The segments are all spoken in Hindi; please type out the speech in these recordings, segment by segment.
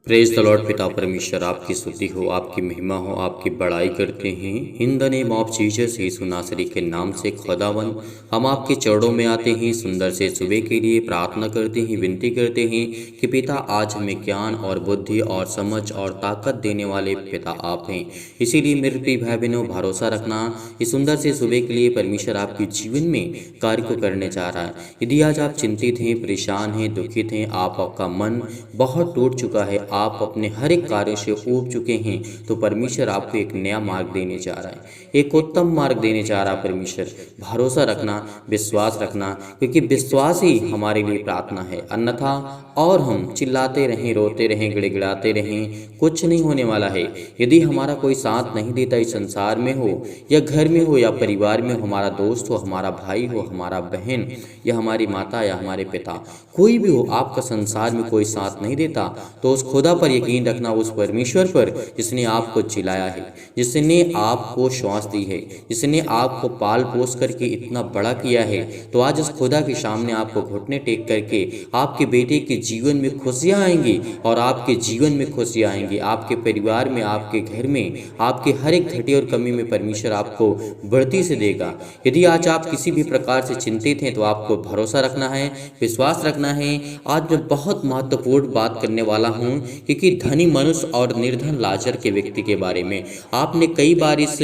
Praise the Lord. पिता परमेश्वर आपकी स्तुति हो, आपकी महिमा हो, आपकी बड़ाई करते हैं। In the name of Jesus Yeshu Nasari के नाम से खुदावन हम आपके चरणों में आते हैं। सुंदर से सुबह के लिए प्रार्थना करते हैं, विनती करते हैं कि पिता आज हमें ज्ञान और बुद्धि और समझ और ताकत देने वाले पिता आप हैं। इसीलिए मेरे प्रिय भाई बहनों, भरोसा रखना इस सुंदर से सुबह के लिए परमेश्वर आपके जीवन में कार्य को करने जा रहा है। यदि आज आप चिंतित हैं, परेशान हैं, दुखित हैं, आपका मन बहुत टूट चुका है, आप अपने हर एक कार्य से ऊब चुके हैं, तो परमेश्वर आपको एक नया मार्ग देने जा रहा है, एक उत्तम मार्ग देने जा रहा है परमेश्वर। भरोसा रखना, विश्वास रखना, क्योंकि विश्वास ही हमारे लिए प्रार्थना है। अन्यथा और हम चिल्लाते रहें, रोते रहें, गिड़गिड़ाते रहें, कुछ नहीं होने वाला है। यदि हमारा कोई साथ नहीं देता, इस संसार में हो या घर में हो या परिवार में हो, हमारा दोस्त हो, हमारा भाई हो, हमारा बहन या हमारी माता या हमारे पिता, कोई भी हो, आपका संसार में कोई साथ नहीं देता, तो उस खुदा पर यकीन रखना, उस परमेश्वर पर जिसने आपको जिलाया है, जिसने आपको श्वास दी है, जिसने आपको पाल पोस करके इतना बड़ा किया है। तो आज उस खुदा के सामने आपको घुटने टेक करके आपके बेटे के जीवन में खुशियाँ आएंगी और आपके जीवन में खुशियाँ आएंगी, आपके परिवार में, आपके घर में, आपके हर एक घटी और कमी में परमेश्वर आपको बढ़ती से देगा। यदि आज आप किसी भी प्रकार से चिंतित हैं, तो आपको भरोसा रखना है, विश्वास रखना है। आज मैं बहुत महत्वपूर्ण बात करने वाला हूं, क्योंकि धनी मनुष्य और निर्धन लाजर के व्यक्ति के बारे में आपने कई बार इस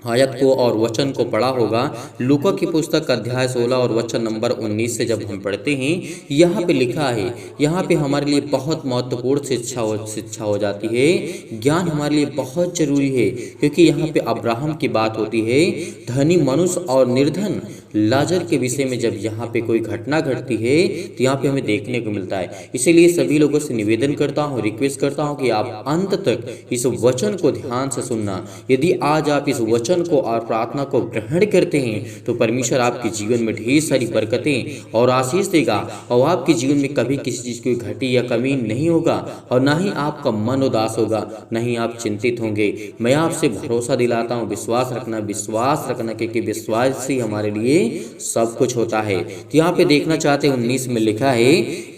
आयत को और वचन को पढ़ा होगा। लूका की पुस्तक अध्याय 16 और वचन नंबर 19 से जब हम पढ़ते हैं, यहाँ पे लिखा है, यहाँ पे हमारे लिए बहुत महत्वपूर्ण शिक्षा हो जाती है। ज्ञान हमारे लिए बहुत जरूरी है, क्योंकि यहाँ पे अब्राहम की बात होती है। धनी मनुष्य और निर्धन लाजर के विषय में जब यहाँ पे कोई घटना घटती है, तो यहाँ पे हमें देखने को मिलता है। इसीलिए सभी लोगों से निवेदन करता हूँ, रिक्वेस्ट करता हूँ कि आप अंत तक इस वचन को ध्यान से सुनना। यदि आज आप इस वचन को और प्रार्थना को ग्रहण करते हैं, तो परमेश्वर आपके जीवन में ढेर सारी बरकतें और आशीष देगा, और आपके जीवन में कभी किसी चीज की घटी या कमी नहीं होगा, और ना ही आपका मन उदास होगा, ना ही आप चिंतित होंगे। मैं आपसे भरोसा दिलाता हूँ, विश्वास रखना, विश्वास रखना, क्योंकि विश्वास ही हमारे लिए सब कुछ होता है। तो यहाँ पे देखना चाहते 19 में लिखा है,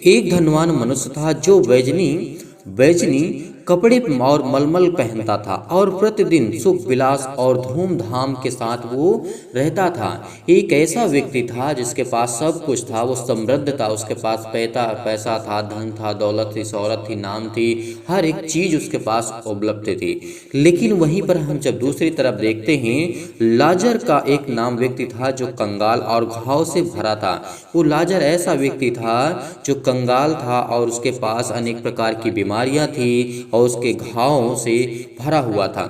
एक धनवान मनुष्य था जो बैजनी कपड़े और मलमल पहनता था, और प्रतिदिन सुख विलास और धूमधाम के साथ वो रहता था। एक ऐसा व्यक्ति था जिसके पास सब कुछ था, वो समृद्ध था, उसके पास पैसा था, धन था, दौलत थी, शोहरत थी, नाम थी, हर एक चीज उसके पास उपलब्ध थी। लेकिन वहीं पर हम जब दूसरी तरफ देखते हैं, लाजर का एक नाम व्यक्ति था जो कंगाल और घाव से भरा था। वो लाजर ऐसा व्यक्ति था जो कंगाल था और उसके पास अनेक प्रकार की बीमारियां थी और उसके घावों से भरा हुआ था।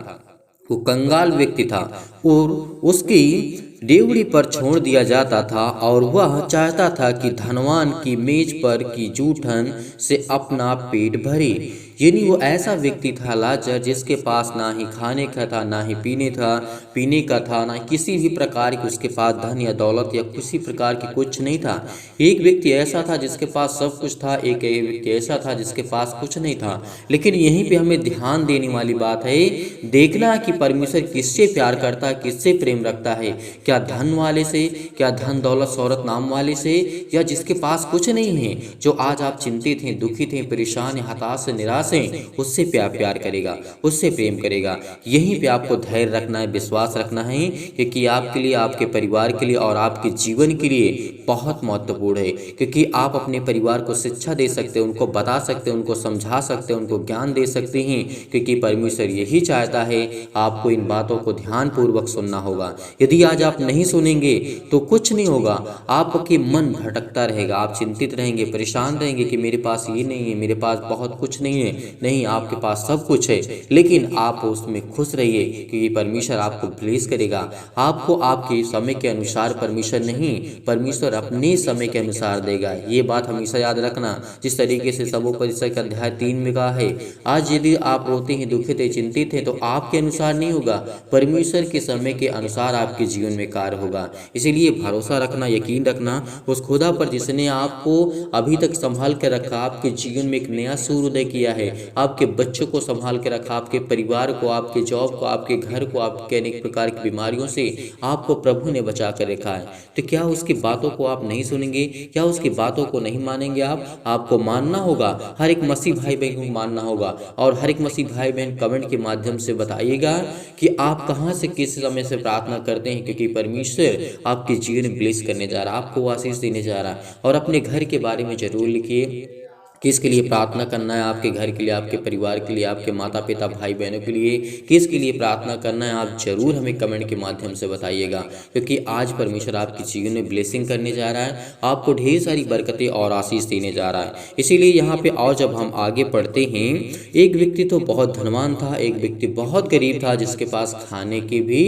वो कंगाल व्यक्ति था और उसकी डेवड़ी पर छोड़ दिया जाता था, और वह चाहता था कि धनवान की मेज पर की जूठन से अपना पेट भरे। यानी वो ऐसा व्यक्ति था लाजर, जिसके पास ना ही खाने का था, ना ही पीने का था, ना किसी भी प्रकार की उसके पास धन या दौलत या किसी प्रकार की कुछ नहीं था। एक व्यक्ति ऐसा था जिसके पास सब कुछ था, एक व्यक्ति ऐसा था जिसके पास कुछ नहीं था। लेकिन यहीं पे हमें ध्यान देने वाली बात है, देखना कि परमेश्वर किससे प्यार करता है, किससे प्रेम रखता है। क्या धन वाले से, क्या धन दौलत शोहरत नाम वाले से, या जिसके पास कुछ नहीं है, जो आज आप चिंतित हैं, दुखित हैं, परेशान हैं, हताश से निराश हैं, उससे प्यार करेगा, उससे प्रेम करेगा। यहीं पे आपको धैर्य रखना है, विश्वास रखना है, क्योंकि आपके लिए, आपके परिवार के लिए और आपके जीवन के लिए बहुत महत्वपूर्ण है। क्योंकि आप अपने परिवार को शिक्षा दे सकते हैं, उनको बता सकते हैं, उनको समझा सकते हैं, उनको ज्ञान दे सकते हैं, क्योंकि परमेश्वर यही चाहता है। आपको इन बातों को ध्यान पूर्वक सुनना होगा। यदि आज आप नहीं सुनेंगे तो कुछ नहीं होगा, आपके मन भटकता रहेगा, आप चिंतित रहेंगे, परेशान रहेंगे कि मेरे पास ये नहीं है, मेरे पास बहुत कुछ नहीं है। नहीं, आपके पास सब कुछ है, लेकिन आप उसमें खुश रहिए, क्योंकि परमेश्वर आपको ब्लेस करेगा। आपको आपके समय के अनुसार परमेश्वर नहीं, परमेश्वर अपने समय के अनुसार देगा। ये बात हमेशा याद रखना। जिस तरीके से सबोपरिचय का अध्याय 3 में कहा है, आज यदि आप रोते हैं, दुखित हैं, चिंतित हैं, तो आपके अनुसार नहीं होगा, परमेश्वर के समय के अनुसार आपके जीवन में कार्य होगा। इसीलिए भरोसा रखना, यकीन रखना उस खुदा पर जिसने आपको अभी तक संभाल कर रखा, आपके जीवन में एक नया सूर्योदय किया है, आपके बच्चों को संभाल के रखा, आपके परिवार को, आपके जॉब को, आपके घर को, आपके अनेक प्रकार की बीमारियों से आपको प्रभु ने बचा कर रखा है। तो क्या उसकी बातों को आप नहीं सुनेंगे? क्या उसकी बातों को नहीं मानेंगे? आपको मानना होगा, हर एक मसीह भाई बहन को मानना होगा। और हर एक मसीह भाई बहन कमेंट के माध्यम से बताइएगा कि आप कहाँ से किस समय से प्रार्थना करते हैं, क्योंकि परमेश्वर आपके जीवन में ब्लेस करने जा रहा है, आपको आशीष देने जा रहा है। और अपने घर के बारे में जरूर लिखिए, किसके लिए प्रार्थना करना है, आपके घर के लिए, आपके परिवार के लिए, आपके माता पिता भाई बहनों के लिए, किसके लिए प्रार्थना करना है, आप जरूर हमें कमेंट के माध्यम से बताइएगा। क्योंकि आज परमेश्वर आपके जीवन में ब्लेसिंग करने जा रहा है, आपको ढेर सारी बरकतें और आशीष देने जा रहा है। इसीलिए यहाँ पे और जब हम आगे पढ़ते हैं, एक व्यक्ति तो बहुत धनवान था, एक व्यक्ति बहुत गरीब था, जिसके पास खाने की भी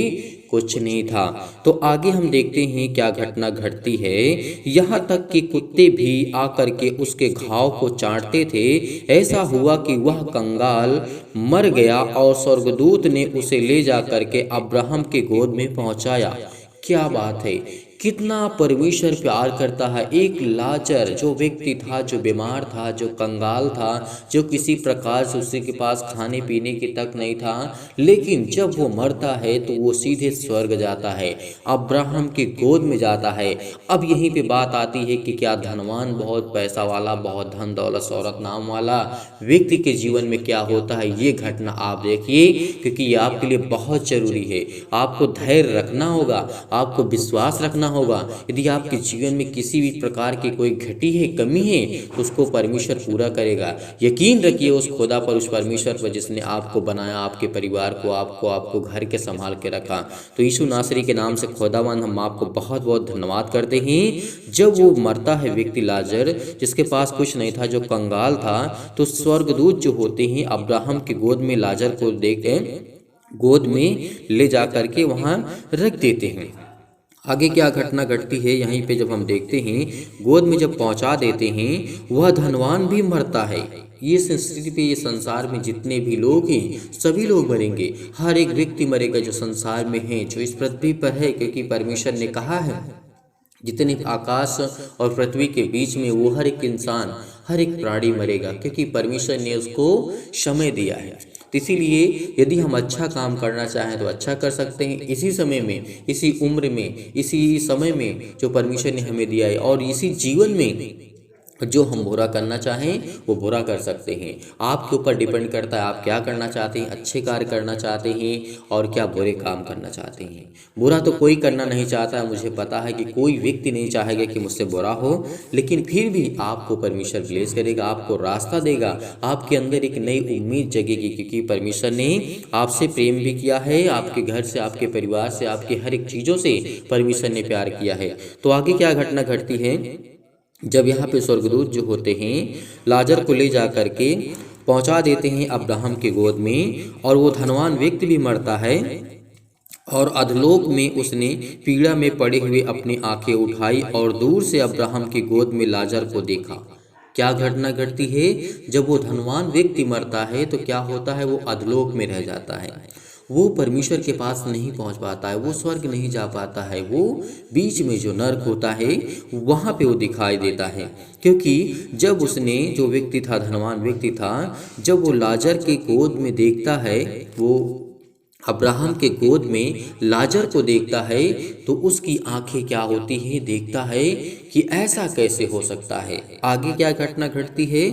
कुछ नहीं था। तो आगे हम देखते हैं क्या घटना घटती है। यहाँ तक कि कुत्ते भी आकर के उसके घाव को चाटते थे। ऐसा हुआ कि वह कंगाल मर गया और स्वर्गदूत ने उसे ले जा करके अब्राहम के गोद में पहुंचाया। क्या बात है, कितना परमेश्वर प्यार करता है। एक लाजर जो व्यक्ति था, जो बीमार था, जो कंगाल था, जो किसी प्रकार से उसी के पास खाने पीने की तक नहीं था, लेकिन जब वो मरता है तो वो सीधे स्वर्ग जाता है, अब्राहम की गोद में जाता है। अब यहीं पे बात आती है कि क्या धनवान, बहुत पैसा वाला, बहुत धन दौलत शौहरत नाम वाला व्यक्ति के जीवन में क्या होता है, ये घटना आप देखिए, क्योंकि ये आपके लिए बहुत जरूरी है। आपको धैर्य रखना होगा, आपको विश्वास रखना होगा। यदि आपके जीवन में किसी भी प्रकार की कोई घटी है, कमी है, तो उसको परमेश्वर पूरा करेगा। यकीन रखिए उस खुदा पर, उस परमेश्वर पर जिसने आपको बनाया, आपके परिवार को, आपको घर के संभाल के रखा। तो यीशु नासरी के नाम से खुदावंद हम आपको बहुत बहुत धन्यवाद करते हैं। जब वो मरता है व्यक्ति लाजर, जिसके पास कुछ नहीं था, जो कंगाल था, तो स्वर्गदूत जो होते हैं अब्राहम की गोद में लाजर को देखते हैं, गोद में ले जा करके वहाँ रख देते हैं। आगे क्या घटना घटती है, यहीं पे जब हम देखते हैं, गोद में जब पहुंचा देते हैं, वह धनवान भी मरता है। ये संस्कृति पे, ये संसार में जितने भी लोग हैं, सभी लोग मरेंगे। हर एक व्यक्ति मरेगा जो संसार में है, जो इस पृथ्वी पर है, क्योंकि परमेश्वर ने कहा है जितने आकाश और पृथ्वी के बीच में, वो हर एक इंसान, हर एक प्राणी मरेगा, क्योंकि परमेश्वर ने उसको समय दिया है। तो इसीलिए यदि हम अच्छा काम करना चाहें तो अच्छा कर सकते हैं, इसी समय में, इसी उम्र में, इसी समय में जो परमेश्वर ने हमें दिया है, और इसी जीवन में जो हम बुरा करना चाहें वो बुरा कर सकते हैं। आपके ऊपर डिपेंड करता है आप क्या करना चाहते हैं, अच्छे कार्य करना चाहते हैं और क्या बुरे काम करना चाहते हैं। बुरा तो कोई करना नहीं चाहता है, मुझे पता है कि कोई व्यक्ति नहीं चाहेगा कि मुझसे बुरा हो, लेकिन फिर भी आपको परमेश्वर ब्लेस करेगा, आपको रास्ता देगा, आपके अंदर एक नई उम्मीद जगेगी, क्योंकि परमेश्वर ने आपसे प्रेम भी किया है, आपके घर से, आपके परिवार से, आपके हर एक चीज़ों से परमेश्वर ने प्यार किया है। तो आगे क्या घटना घटती है, जब यहाँ पे स्वर्गदूत जो होते हैं लाजर को ले जा करके पहुँचा देते हैं अब्राहम के गोद में, और वो धनवान व्यक्ति भी मरता है, और अधलोक में उसने पीड़ा में पड़े हुए अपनी आंखें उठाई और दूर से अब्राहम की गोद में लाजर को देखा। क्या घटना घटती है, जब वो धनवान व्यक्ति मरता है तो क्या होता है, वो अधलोक में रह जाता है, वो परमेश्वर के पास नहीं पहुंच पाता है, वो स्वर्ग नहीं जा पाता है, वो बीच में जो नर्क होता है वहाँ पे वो दिखाई देता है। क्योंकि जब उसने, जो व्यक्ति था, धनवान व्यक्ति था, जब वो लाजर के गोद में देखता है, वो अब्राहम के गोद में लाजर को देखता है, तो उसकी आंखें क्या होती हैं, देखता है कि ऐसा कैसे हो सकता है। आगे क्या घटना घटती है,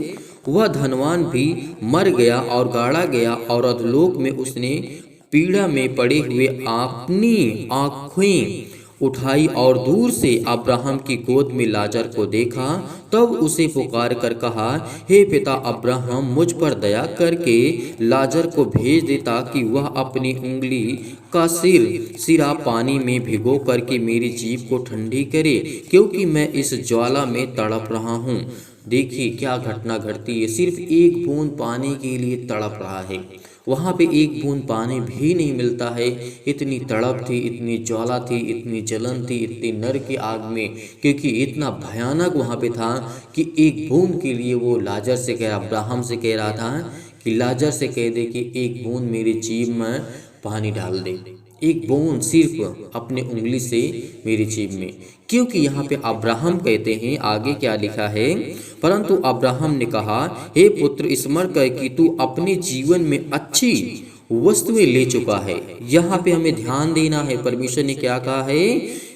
वह धनवान भी मर गया और गाड़ा गया, और अधलोक में उसने पीड़ा में पड़े हुए अपनी आँखें उठाई और दूर से अब्राहम की गोद में लाजर को देखा। तब उसे पुकार कर कहा, हे पिता अब्राहम, मुझ पर दया करके लाजर को भेज दे, ताकि वह अपनी उंगली का सिरा पानी में भिगो करके मेरी जीभ को ठंडी करे, क्योंकि मैं इस ज्वाला में तड़प रहा हूँ। देखिए क्या घटना घटती है, सिर्फ एक बूंद पानी के लिए तड़प रहा है, वहाँ पे एक बूंद पानी भी नहीं मिलता है। इतनी तड़प थी, इतनी ज्वाला थी, इतनी जलन थी, इतनी नर की आग में, क्योंकि इतना भयानक वहाँ पे था कि एक बूंद के लिए वो लाजर से कह, अब्राहम से कह रहा था कि लाजर से कह दे कि एक बूंद मेरी जीभ में पानी डाल दे। एक बूंद सिर्फ अपने उंगली से मेरी जीभ में। क्योंकि यहाँ पे अब्राहम कहते हैं, आगे क्या लिखा है, परंतु अब्राहम ने कहा, हे पुत्र, स्मरण कर कि तू अपने जीवन में अच्छी वस्तुएं ले चुका है। यहाँ पे हमें ध्यान देना है, परमेश्वर ने क्या कहा है,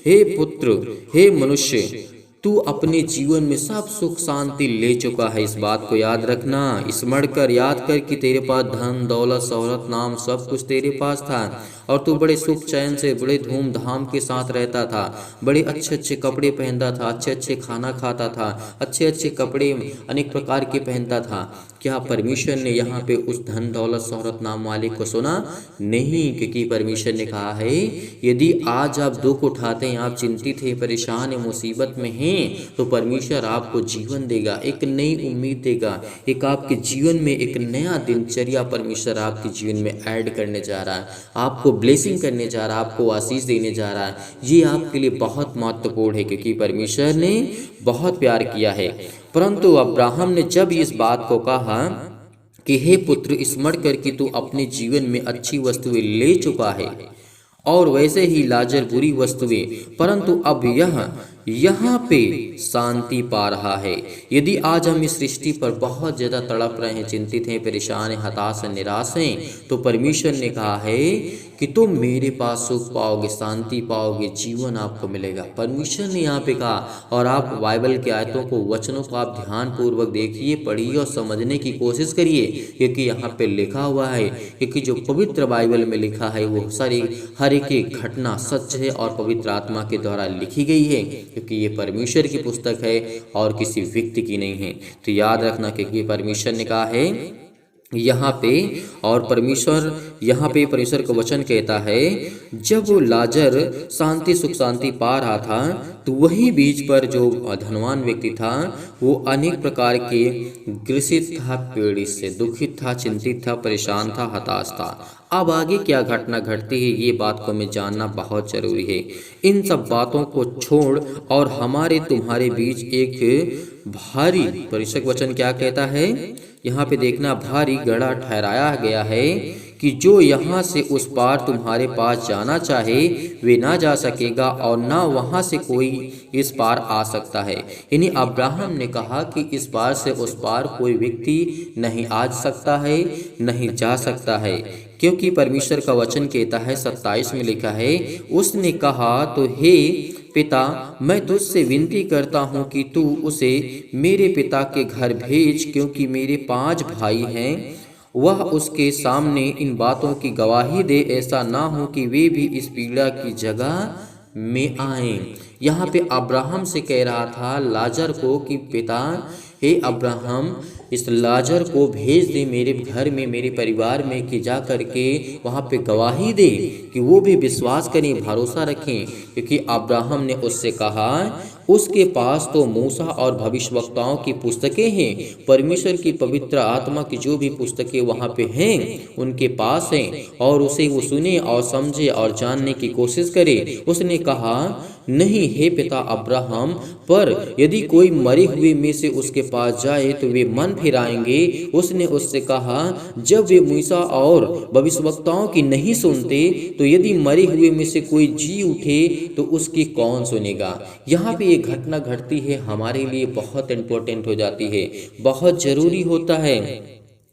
हे पुत्र, हे मनुष्य, तू अपने जीवन में सब सुख शांति ले चुका है। इस बात को याद रखना, स्मरण कर, याद कर कि तेरे पास धन दौलत शोहरत नाम सब कुछ तेरे पास था और तू बड़े सुख चैन से बड़े धूमधाम के साथ रहता था, बड़े अच्छे अच्छे कपड़े पहनता था, अच्छे अच्छे खाना खाता था, अच्छे अच्छे कपड़े अनेक प्रकार के पहनता था। क्या परमेश्वर ने यहाँ पे उस धन दौलत शोहरत नाम वाले को सुना? नहीं, क्योंकि परमेश्वर ने कहा है, यदि आज आप दुख उठाते हैं, आप चिंतित हैं, परेशान हैं, मुसीबत में हैं, तो परमेश्वर आपको जीवन देगा, एक नई उम्मीद देगा, एक आपके जीवन में एक नया दिनचर्या परमेश्वर आपके जीवन में ऐड करने जा रहा है, आपको ब्लेसिंग करने जा रहा है, आपको आशीष देने जा रहा है। ये आपके लिए बहुत महत्वपूर्ण है, क्योंकि परमेश्वर ने बहुत प्यार किया है। परंतु अब्राहम ने जब इस बात को कहा कि हे पुत्र, स्मरण कर कि तू अपने जीवन में अच्छी वस्तुएं ले चुका है और वैसे ही लाजर बुरी वस्तुएं, परंतु अब यहाँ पे शांति पा रहा है। यदि आज हम इस सृष्टि पर बहुत ज़्यादा तड़प रहे हैं, चिंतित हैं, परेशान हैं, हताश हैं, निराश हैं, तो परमेश्वर ने कहा है कि तुम मेरे पास सुख पाओगे, शांति पाओगे, जीवन आपको मिलेगा। परमेश्वर ने यहाँ पे कहा, और आप बाइबल के आयतों को, वचनों को आप ध्यान पूर्वक देखिए, पढ़िए और समझने की कोशिश करिए, क्योंकि यहाँ पे लिखा हुआ है, क्योंकि जो पवित्र बाइबल में लिखा है वो हर एक घटना सच है और पवित्र आत्मा के द्वारा लिखी गई है, क्योंकि ये परमेश्वर की पुस्तक है और किसी व्यक्ति की नहीं है। तो याद रखना, क्योंकि परमेश्वर ने कहा है यहाँ पे, और परमेश्वर का वचन कहता है, जब वो लाजर शांति सुख शांति पा रहा था, तो वही बीच पर जो धनवान व्यक्ति था वो अनेक प्रकार के ग्रसित था, पीड़ित से, दुखित था, चिंतित था, परेशान था, हताश था। अब आगे क्या घटना घटती है, ये बात को हमें जानना बहुत जरूरी है। इन सब बातों को छोड़ और हमारे तुम्हारे बीच एक भारी, परिशक वचन क्या कहता है, यहाँ पे देखना, भारी गड़ा ठहराया गया है कि जो यहाँ से उस पार तुम्हारे पास जाना चाहे वे ना जा सकेगा और ना वहाँ से कोई इस पार आ सकता है। यानी अब्राहम ने कहा कि इस पार से उस पार कोई व्यक्ति नहीं आ सकता है, नहीं जा सकता है, क्योंकि परमेश्वर का वचन कहता है, 27 में लिखा है, उसने कहा, तो हे पिता, मैं तुझसे विनती करता हूँ कि तू उसे मेरे पिता के घर भेज, क्योंकि मेरे 5 भाई हैं, वह उसके सामने इन बातों की गवाही दे, ऐसा ना हो कि वे भी इस पीड़ा की जगह में आएं। यहाँ पे अब्राहम से कह रहा था लाजर को कि पिता, हे अब्राहम, इस लाजर को भेज दे मेरे घर में, मेरे परिवार में, कि जा करके वहाँ पे गवाही दे, कि वो भी विश्वास करें, भरोसा रखें, क्योंकि अब्राहम ने उससे कहा, उसके पास तो मूसा और भविष्यवक्ताओं की पुस्तकें हैं, परमेश्वर की पवित्र आत्मा की जो भी पुस्तकें वहाँ पे हैं उनके पास हैं, और उसे वो सुने और समझे और जानने की कोशिश करे। उसने कहा, नहीं हे पिता अब्राहम, पर यदि कोई मरे हुए में से उसके पास जाए तो वे मन फिराएंगे। उसने उससे कहा, जब वे मूसा और भविष्यवक्ताओं की नहीं सुनते, तो यदि मरे हुए में से कोई जी उठे तो उसकी कौन सुनेगा। यहाँ पे एक घटना घटती है, हमारे लिए बहुत इंपॉर्टेंट हो जाती है, बहुत जरूरी होता है,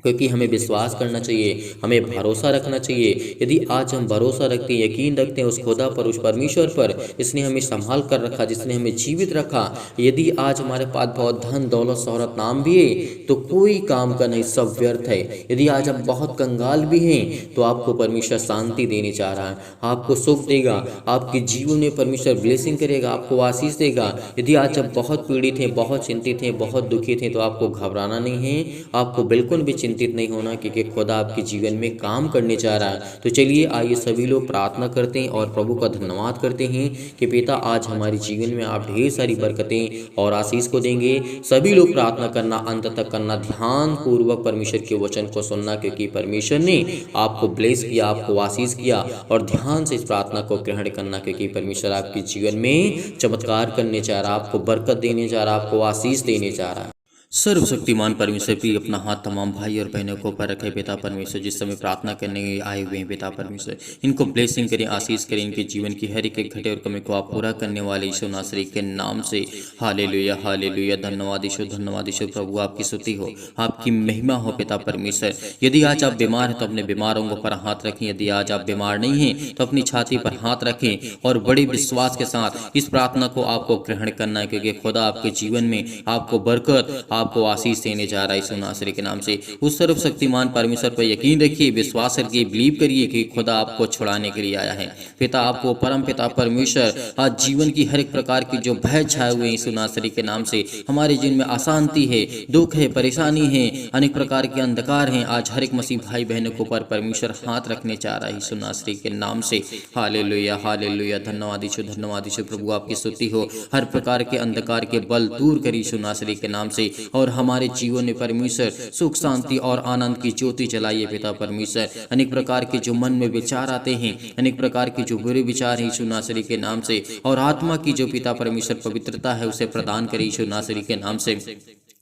क्योंकि हमें विश्वास करना चाहिए, हमें भरोसा रखना चाहिए। यदि आज हम भरोसा रखते हैं, यकीन रखते हैं उस खुदा पर, उस परमेश्वर पर, जिसने हमें संभाल कर रखा, जिसने हमें जीवित रखा, यदि आज हमारे पास बहुत धन दौलत शोहरत नाम भी है तो कोई काम का नहीं, सब व्यर्थ है। यदि आज हम बहुत कंगाल भी हैं तो आपको परमेश्वर शांति देने चाह रहा है, आपको सुख देगा, आपके जीवन में परमेश्वर ब्लेसिंग करेगा, आपको आशीष देगा। यदि आज आप बहुत पीड़ित हैं, बहुत चिंतित हैं, बहुत दुखित हैं, तो आपको घबराना नहीं है, आपको बिल्कुल भी चिंतित नहीं होना, क्योंकि खुदा आपके जीवन में काम करने जा रहा है। तो चलिए आइए सभी लोग प्रार्थना करते हैं और प्रभु का धन्यवाद करते हैं कि पिता, आज हमारे जीवन में आप ढेर सारी बरकतें और आशीष को देंगे। सभी लोग प्रार्थना करना, अंत तक करना, ध्यान पूर्वक परमेश्वर के वचन को सुनना, क्योंकि परमेश्वर ने आपको ब्लेस किया, आपको आशीष किया, और ध्यान से इस प्रार्थना को ग्रहण करना, क्योंकि परमेश्वर आपके जीवन में चमत्कार करने जा रहा, आपको बरकत देने जा रहा, आपको आशीष देने जा रहा है। सर्वशक्तिमान परमेश्वर भी अपना हाथ तमाम भाई और बहनों को ऊपर रखे पिता परमेश्वर। जिस समय प्रार्थना करने आए हुए हैं पिता परमेश्वर, इनको ब्लेसिंग करें, आशीष करें, इनके जीवन की हर एक घटे और कमी को आप पूरा करने वाले यीशु नासरी के नाम से हालेलुया हालेलुया। धन्यवाद यीशु, धन्यवाद यीशु। प्रभु आपकी स्तुति हो, आपकी महिमा हो पिता परमेश्वर। यदि आज आप बीमार हैं तो अपने बीमारों पर हाथ रखें, यदि आज आप बीमार नहीं हैं तो अपनी छाती पर हाथ रखें और बड़े विश्वास के साथ इस प्रार्थना को आपको ग्रहण करना है, क्योंकि खुदा आपके जीवन में आपको बरकत, आपको आशीष देने जा रहा है यीशु नासरी के नाम से। उस सर्वशक्तिमान परमेश्वर पर यकीन रखिए, विश्वास रखिए, बिलीव करिए कि खुदा आपको छुड़ाने के लिए आया है। पिता आपको परम पिता परमेश्वर आज जीवन की हर एक प्रकार की जो भय छाए हुए यीशु नासरी के नाम से, हमारे जीवन में अशांति है, दुख है, परेशानी है, अनेक प्रकार के अंधकार हैं, आज हर एक मसीह भाई बहनों को पर परमेश्वर हाथ रखने चाह रहा है यीशु नासरी के नाम से। हालेलुया हालेलुया। धन्यवाद यीशु, धन्यवाद यीशु। प्रभु आपकी स्तुति हो। हर प्रकार के अंधकार के बल दूर करी यीशु नासरी के नाम से, और हमारे जीवन में परमेश्वर सुख शांति और आनंद की ज्योति जलाइए पिता परमेश्वर। अनेक प्रकार के जो मन में विचार आते हैं, अनेक प्रकार के जो बुरे विचार हैं यीशु नासरी के नाम से, और आत्मा की जो पिता परमेश्वर पवित्रता है उसे प्रदान करे यीशु नासरी के नाम से।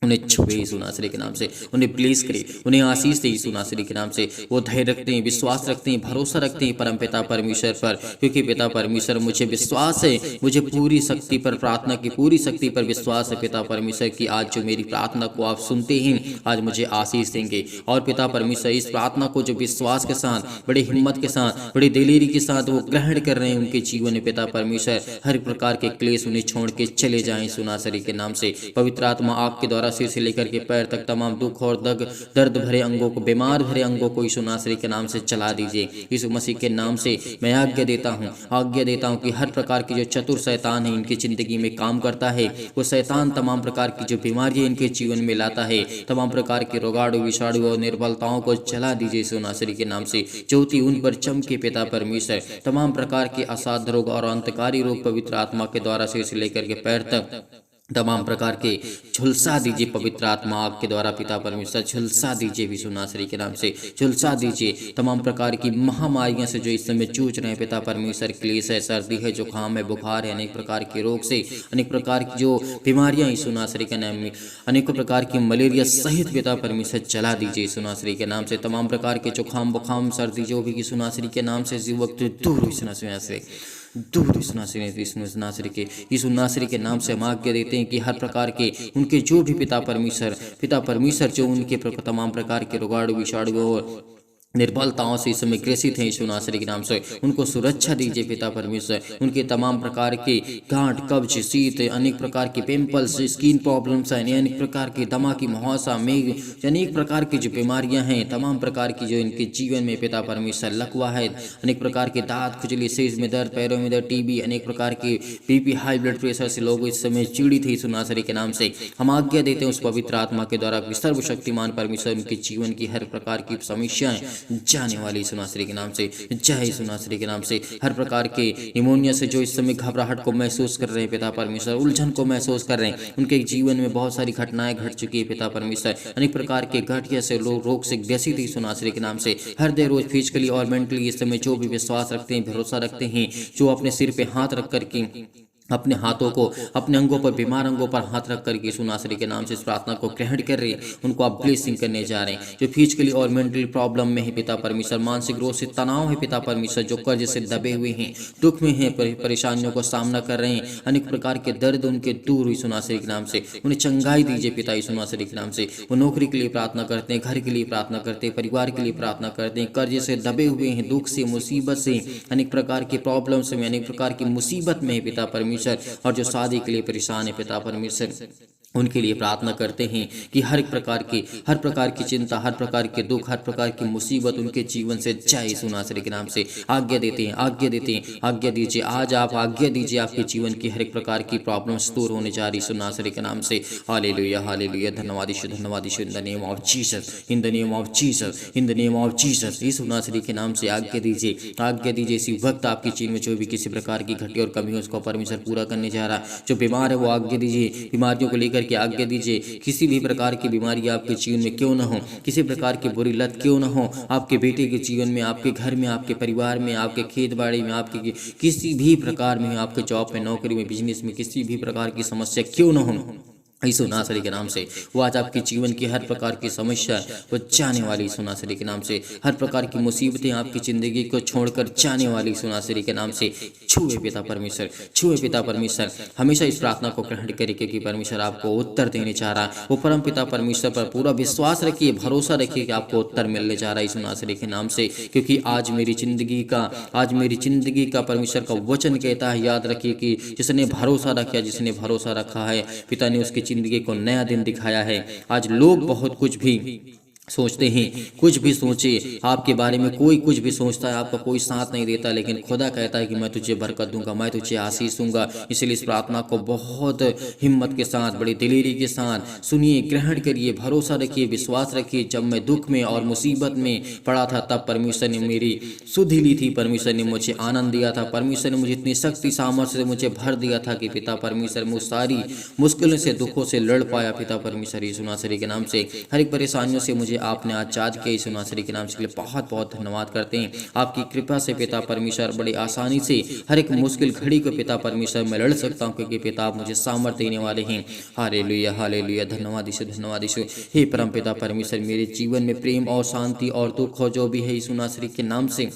उन्हें छुए यीशु नासरी के नाम से, उन्हें ब्लेस करे, उन्हें आशीष दे यीशु नासरी के नाम से। वो धैर्य रखते हैं, विश्वास रखते हैं, भरोसा रखते हैं परम पिता परमेश्वर पर, क्योंकि पिता परमेश्वर मुझे विश्वास है, मुझे पूरी शक्ति पर, प्रार्थना की पूरी शक्ति पर विश्वास है पिता परमेश्वर की आज जो मेरी प्रार्थना को आप सुनते हैं आज मुझे आशीष देंगे। और पिता परमेश्वर इस प्रार्थना को जो विश्वास के साथ, बड़ी हिम्मत के साथ, बड़ी दिलेरी के साथ वो ग्रहण कर रहे हैं उनके जीवन में पिता परमेश्वर, हर प्रकार के क्लेश उन्हें छोड़ के चले जाएं यीशु नासरी के नाम से। पवित्र आत्मा आपके द्वारा सिर से लेकर के पैर तक तमाम दुख और दर्द भरे अंगों को, बीमार भरे अंगों को यीशु नासरी के नाम से चला दीजिए। यीशु मसीह के नाम से मैं आज्ञा देता हूं कि हर प्रकार की जो चतुर शैतान है इनकी जिंदगी में काम करता है, वो शैतान तमाम प्रकार की जो बीमारियां इनके जीवन में लाता है, तमाम प्रकार के रोगाणु विषाणु और निर्बलताओं को चला दीजिए यीशु नासरी के नाम से। ज्योति उन पर चमके पिता परमेश्वर। तमाम प्रकार के असाध्य रोग और अंतकारी रोग पवित्र आत्मा के द्वारा सिर से लेकर के पैर तक तमाम प्रकार के झुलसा दीजिए पवित्र आत्मा आपके द्वारा पिता परमेश्वर। झुलसा दीजिए यीशु नासरी के नाम से, झुलसा दीजिए तमाम प्रकार की महामारियां से जो इस समय जूझ रहे हैं पिता परमेश्वर। क्लेश है, सर्दी है, जुकाम है, बुखार है, अनेक प्रकार के रोग से, अनेक प्रकार की जो बीमारियां यीशु नासरी के नाम में, अनेकों प्रकार की मलेरिया सहित पिता परमेश्वर चला दीजिए यीशु नासरी के नाम से। तमाम प्रकार के जुकाम बुखाम सर्दी जो भी यीशु नासरी के नाम से इस वक्त दूर यीशु नासरी से दूर यीशु नासरी के नाम से हम आज्ञा देते हैं कि हर प्रकार के उनके जो भी पिता परमेश्वर जो उनके तमाम प्रकार के रोगाणु विषाणु और निर्बलताओं से इस समय ग्रसित हैं यीशु नासरी के नाम से, उनको सुरक्षा दीजिए पिता परमेश्वर। उनके तमाम प्रकार के गांठ, कब्ज, शीत, अनेक प्रकार के पिंपल्स, स्किन प्रॉब्लम्स हैं, अनेक प्रकार की दमा की मुहासा, मेघ, अनेक प्रकार की जो बीमारियां हैं, तमाम प्रकार की जो इनके जीवन में पिता परमेश्वर लकवा है, अनेक प्रकार के दांत खुजली, सिर में दर्द, पैरों में दर्द, टीबी, अनेक प्रकार के बीपी, हाई ब्लड प्रेशर से लोग इस समय पीड़ित थे यीशु नासरी के नाम से। हम आज्ञा देते हैं उस पवित्र आत्मा के द्वारा सर्वशक्तिमान परमेश्वर उनके जीवन की हर प्रकार की समस्याएं जाने वाली यीशु नासरी के नाम से, जय यीशु नासरी के नाम से। हर प्रकार के निमोनिया से जो इस समय घबराहट को महसूस कर रहे हैं पिता परमेश्वर, उलझन को महसूस कर रहे हैं, उनके जीवन में बहुत सारी घटनाएं घट चुकी है पिता परमेश्वर। अनेक प्रकार के गठिया से रोग से ग्रसित यीशु नासरी के नाम से। हर देर रोज फिजिकली और मेंटली इस समय जो भी विश्वास रखते हैं, भरोसा रखते हैं, जो अपने सिर पे हाथ रख करके अपने हाथों को अपने अंगों पर, बीमार अंगों पर हाथ रख करके यीशु नासरी के नाम से इस प्रार्थना को ग्रहण कर रहे हैं, उनको आप ब्लेसिंग करने जा रहे हैं। जो फिजिकली और मेंटली प्रॉब्लम में है पिता परमेश्वर, मानसिक रोग से तनाव है पिता परमेश्वर, जो कर्ज से दबे हुए हैं, दुख में हैं, परेशानियों को सामना कर रहे हैं, अनेक प्रकार के दर्द उनके दूर यीशु नासरी के नाम से, उन्हें चंगाई दीजिए पिता यीशु नासरी के नाम से। वो नौकरी के लिए प्रार्थना करते हैं, घर के लिए प्रार्थना करते हैं, परिवार के लिए प्रार्थना करते हैं, कर्ज से दबे हुए हैं, दुख से, मुसीबत से, अनेक प्रकार की प्रॉब्लम्स में, अनेक प्रकार की मुसीबत में है पिता परमेश्वर, और जो शादी के लिए परेशान है पिता परमेश्वर, उनके लिए प्रार्थना करते हैं कि हर प्रकार की चिंता, हर प्रकार के दुख, हर प्रकार की मुसीबत उनके जीवन से जाए यीशु नासरी के नाम से। आज्ञा देते हैं, आज्ञा दीजिए, आज आप आज्ञा दीजिए, आपके जीवन की हर एक प्रकार की प्रॉब्लम्स दूर होने जा रही यीशु नासरी के नाम से। हालेलुया हालेलुया। धन्यवाद यीशु, धन्यवाद Yeshu. In the name of Jesus, in the name of Jesus, in the name of Jesus. Yeshu Nasari के नाम से आज्ञा दीजिए इसी वक्त आपके जीवन में जो भी किसी प्रकार की घटी और कमी हो उसको परमेश्वर पूरा करने जा रहा है। जो बीमार है वो आज्ञा दीजिए, बीमारियों को लेकर की आज्ञा दीजिए, किसी भी प्रकार की बीमारी आपके जीवन में क्यों न हो, किसी प्रकार की बुरी लत क्यों न हो, आपके बेटे के जीवन में, आपके घर में, आपके परिवार में, आपके खेत बाड़ी में, आपके किसी भी प्रकार में, आपके जॉब में, नौकरी में, बिजनेस में किसी भी प्रकार की समस्या क्यों न हो, यीशु नासरी के नाम से वो आज आपके जीवन की हर प्रकार की समस्या वो जाने वाली यीशु नासरी के नाम से, हर प्रकार की मुसीबतें आपकी ज़िंदगी को छोड़कर जाने वाली यीशु नासरी के नाम से छुए पिता परमेश्वर, छुए पिता परमेश्वर। हमेशा इस प्रार्थना को ग्रहण करिए क्योंकि परमेश्वर आपको उत्तर देने जा रहा है। वो परम पिता परमेश्वर पर पूरा विश्वास रखिए, भरोसा रखिए कि आपको उत्तर मिलने जा रहा है यीशु नासरी के नाम से, क्योंकि आज मेरी ज़िंदगी का परमेश्वर का वचन कहता है, याद रखिए कि जिसने भरोसा रखा है पिता ने उसकी जिंदगी को नया दिन दिखाया है। आज लोग बहुत कुछ भी सोचते हैं, कुछ भी सोचे आपके बारे में, कोई कुछ भी सोचता है, आपका कोई साथ नहीं देता, लेकिन खुदा कहता है कि मैं तुझे बरकत दूंगा, मैं तुझे आशीष दूंगा। इसलिए इस प्रार्थना को बहुत हिम्मत के साथ, बड़ी दिलेरी के साथ सुनिए, ग्रहण करिए, भरोसा रखिए, विश्वास रखिए। जब मैं दुख में और मुसीबत में पड़ा था तब परमेश्वर ने मेरी सुधि ली थी, परमेश्वर ने मुझे आनंद दिया था, परमेश्वर ने मुझे इतनी शक्ति सामर्थ्य से मुझे भर दिया था कि पिता परमेश्वर मुझ सारी मुश्किलों से, दुखों से लड़ पाया। पिता परमेश्वर यीशु नासरी के नाम से हर एक परेशानियों से मुझे आपने आजाद किया। यीशु नासरी के नाम से लिए बहुत बहुत धन्यवाद करते हैं। आपकी कृपा से पिता परमेश्वर बड़ी आसानी से हर एक मुश्किल घड़ी को पिता परमेश्वर मैं लड़ सकता हूँ, क्योंकि पिता आप मुझे सामर्थ्य देने वाले हैं। हालेलुया हालेलुया, धन्यवाद यीशु, धन्यवाद यीशु। हे परम पिता परमेश्वर, मेरे जीवन में प्रेम और शांति और दुख हो जो भी है यीशु नासरी के नाम से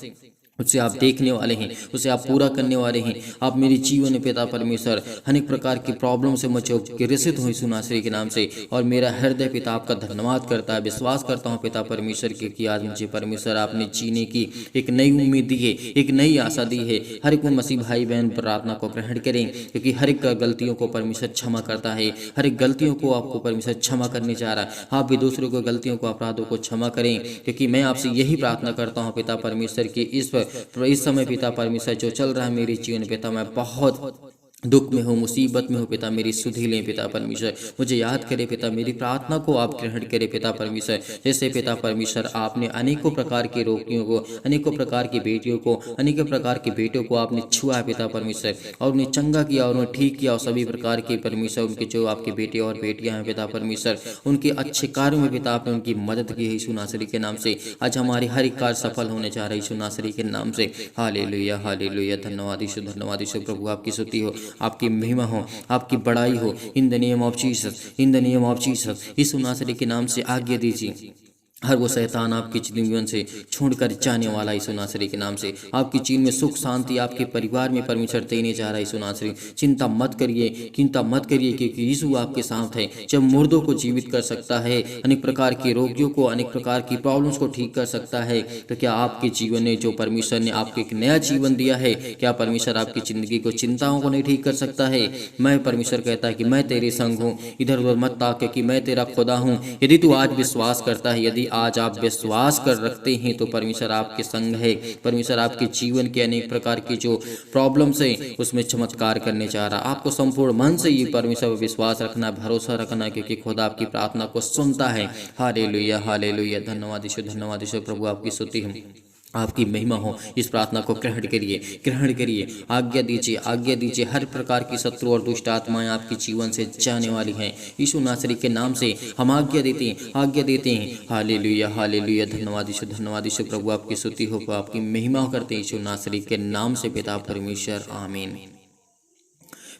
उसे आप देखने वाले हैं, उसे आप पूरा करने वाले हैं। आप मेरे जीवन में पिता परमेश्वर अनेक प्रकार की प्रॉब्लम से मुझे ग्रसित हुई यीशु नासरी के नाम से, और मेरा हृदय पिता आपका धन्यवाद करता है, विश्वास करता हूँ पिता परमेश्वर के कि आज मुझे परमेश्वर आपने जीने की एक नई उम्मीद दी है, एक नई आशा दी है। हर एक मसीह भाई बहन प्रार्थना को ग्रहण करें, क्योंकि हर एक गलतियों को परमेश्वर क्षमा करता है, हर एक गलतियों को आपको परमेश्वर क्षमा करने जा रहा है। आप भी दूसरों को गलतियों को, अपराधों को क्षमा करें, क्योंकि मैं आपसे यही प्रार्थना करता हूँ पिता परमेश्वर की इस समय पिता परमेश्वर जो चल रहा है मेरे जीवन पिता, मैं बहुत दुख में हो, मुसीबत में हो पिता, मेरी सुधि लें पिता परमेश्वर, मुझे याद करे पिता, मेरी प्रार्थना को आप ग्रहण करें पिता परमेश्वर। जैसे पिता परमेश्वर आपने अनेकों प्रकार के रोगियों को, अनेकों प्रकार की बेटियों को, अनेकों प्रकार के बेटों को आपने छुआ है पिता परमेश्वर, और उन्हें चंगा किया और उन्हें ठीक किया, और सभी प्रकार के परमेश्वर उनके जो आपके बेटे और बेटियां हैं पिता परमेश्वर, उनके अच्छे कार्यों में पिता आपने उनकी मदद की है यीशु नासरी के नाम से। आज हमारे हर एक कार्य सफल होने जा रहा है यीशु नासरी के नाम से। हालेलुया हालेलुया, धन्यवाद यीशु, धन्यवाद यीशु। प्रभु आपकी स्तुति हो, आपकी महिमा हो, आपकी बड़ाई हो। In the name of Jesus, in the name of Jesus, Yeshu Nasari के नाम से आज्ञा दीजिए। हर वो शैतान आपके जीवन से छोड़कर जाने वाला यीशु नासरी के नाम से। आपकी जीवन में सुख शांति आपके परिवार में परमेश्वर देने जा रहा है यीशु नासरी। चिंता मत करिए, चिंता मत करिए, क्योंकि यीशु आपके साथ है। जब मुर्दों को जीवित कर सकता है, अनेक प्रकार के रोगियों को, अनेक प्रकार की प्रॉब्लम्स को ठीक कर सकता है, तो क्या आपके जीवन में जो परमेश्वर ने आपको एक नया जीवन दिया है, क्या परमेश्वर आपकी जिंदगी को, चिंताओं को नहीं ठीक कर सकता है? मैं परमेश्वर कहता है कि मैं तेरे संग हूँ, इधर उधर मत ताक, क्योंकि मैं तेरा खुदा हूँ। यदि तू आज विश्वास करता है, यदि आज आप विश्वास कर रखते हैं, तो परमेश्वर आपके संग है। परमेश्वर आपके जीवन के अनेक प्रकार की जो प्रॉब्लम्स है उसमें चमत्कार करने जा रहा। आपको संपूर्ण मन से ये परमेश्वर पर विश्वास रखना, भरोसा रखना, क्योंकि खुदा आपकी प्रार्थना को सुनता है। हालेलुया हालेलुया, धन्यवाद यीशु, धन्यवाद यीशु। प्रभु आपकी स्तुति हो, आपकी महिमा हो। इस प्रार्थना को ग्रहण करिए, ग्रहण करिए, आज्ञा दीजिए, आज्ञा दीजिए। हर प्रकार की शत्रु और दुष्ट आत्माएं आपके जीवन से जाने वाली हैं यीशु नासरी के नाम से। हम आज्ञा देते हैं, आज्ञा देते हैं। हालेलुया हालेलुया, धन्यवाद यीशु, धन्यवाद यीशु। प्रभु आपकी स्तुति हो, आपकी महिमा करते हैं यीशु नासरी के नाम से पिता परमेश्वर, आमीन।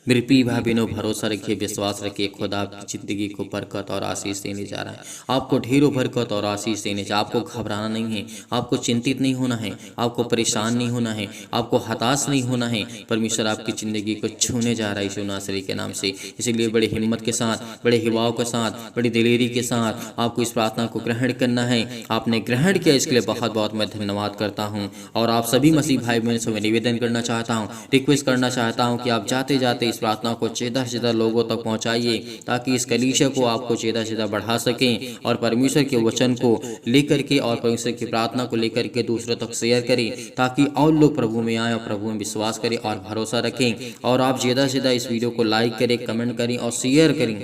मेरे प्रिय भाई बहनों, भरोसा रखिए, विश्वास रखिए, खुदा आपकी जिंदगी को बरकत और आशीष देने जा रहा है। आपको ढेरों बरकत और आशीष देने जा। आपको घबराना नहीं है, आपको चिंतित नहीं होना है, आपको परेशान नहीं होना है, आपको हताश नहीं होना है। परमेश्वर आपकी जिंदगी को छूने जा रहा है यीशु नासरी के नाम से। इसीलिए बड़ी हिम्मत के साथ, बड़े हिवाओं के साथ, बड़ी दिलेरी के साथ आपको इस प्रार्थना को ग्रहण करना है। आपने ग्रहण किया, इसके लिए बहुत बहुत मैं धन्यवाद करता हूँ। और आप सभी मसीह भाई बहनों से मैं निवेदन करना चाहता हूँ, रिक्वेस्ट करना चाहता हूँ कि आप जाते जाते इस प्रार्थना को ज़्यादा से ज़्यादा लोगों तक पहुंचाइए, ताकि इस कलीसिया को आपको ज़्यादा से ज़्यादा बढ़ा सकें, और परमेश्वर के वचन को लेकर के और परमेश्वर की प्रार्थना को लेकर के दूसरों तक शेयर करें, ताकि और लोग प्रभु में आए और प्रभु में विश्वास करें और भरोसा रखें। और आप ज़्यादा से ज़्यादा इस वीडियो को लाइक करें, कमेंट करें और शेयर करें,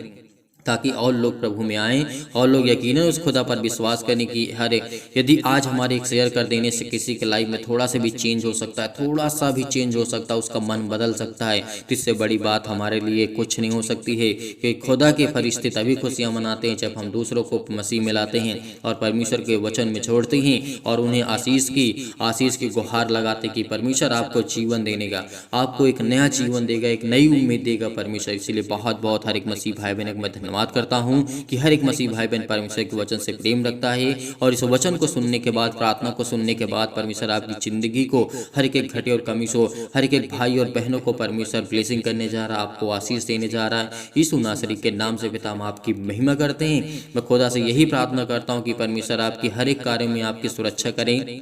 ताकि और लोग प्रभु में आएँ और लोग यकीनन उस खुदा पर विश्वास करने की हर एक, यदि आज हमारे एक शेयर कर देने से किसी के लाइफ में थोड़ा सा भी चेंज हो सकता है, थोड़ा सा भी चेंज हो सकता है, उसका मन बदल सकता है, तो इससे बड़ी बात हमारे लिए कुछ नहीं हो सकती है। कि खुदा के फरिश्ते तभी खुशियाँ मनाते हैं जब हम दूसरों को मसीह में लाते हैं और परमेश्वर के वचन में छोड़ते हैं और उन्हें आशीष की गुहार लगाते कि परमेश्वर आपको जीवन देने का, आपको एक नया जीवन देगा, एक नई उम्मीद देगा परमेश्वर। इसीलिए बहुत बहुत हर एक मसीह भाई बहन को मैं धन्यवाद करता हूँ कि हर एक मसीह भाई बहन परमेश्वर के वचन से प्रेम रखता है और इस वचन को सुनने के बाद, प्रार्थना को सुनने के बाद परमेश्वर आपकी जिंदगी को, हर एक घटे और कमी से हर एक भाई और बहनों को परमेश्वर ब्लेसिंग करने जा रहा है, आपको आशीष देने जा रहा है। यीशु नासरी के नाम से पिता हम आपकी महिमा करते हैं। मैं खुदा से यही प्रार्थना करता हूँ कि परमेश्वर आपकी हर एक कार्य में आपकी सुरक्षा करें,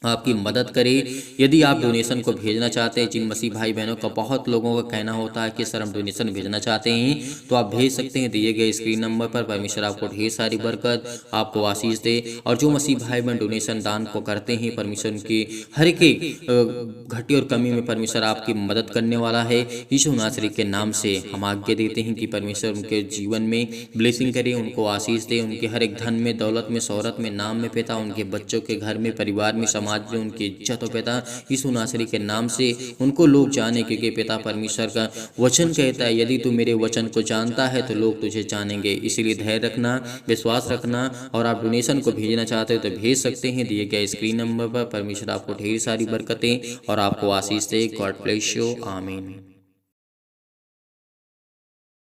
आपकी मदद करे। यदि आप डोनेशन को भेजना चाहते हैं, जिन मसीह भाई बहनों का बहुत लोगों का कहना होता है कि सर हम डोनेशन भेजना चाहते हैं, तो आप भेज सकते हैं दिए गए स्क्रीन नंबर पर। परमेश्वर आपको ढेर सारी बरकत, आपको आशीष दे। और जो मसीह भाई बहन डोनेशन दान को करते हैं, परमेश्वर उनकी हर एक घटी और कमी में परमेश्वर आपकी मदद करने वाला है। यीशु नासरी के नाम से हम आज्ञा देते हैं कि परमेश्वर उनके जीवन में ब्लेसिंग करे, उनको आशीष दे, उनके हर एक धन में, दौलत में, शोहरत में, नाम में पिता, उनके बच्चों के घर में, परिवार में, समाज में उनकी इज्जत हो पिता। यीशु नासरी के नाम से उनको लोग जाने, क्योंकि पिता परमेश्वर का वचन कहता है यदि तू मेरे वचन को जानता है तो लोग तुझे जानेंगे। इसीलिए धैर्य रखना, विश्वास रखना। और आप डोनेशन को भेजना चाहते हो तो भेज सकते हैं दिए गए स्क्रीन नंबर पर। परमेश्वर आपको ढेर सारी बरकतें और आपको आशीष दे। God bless you. आमीन।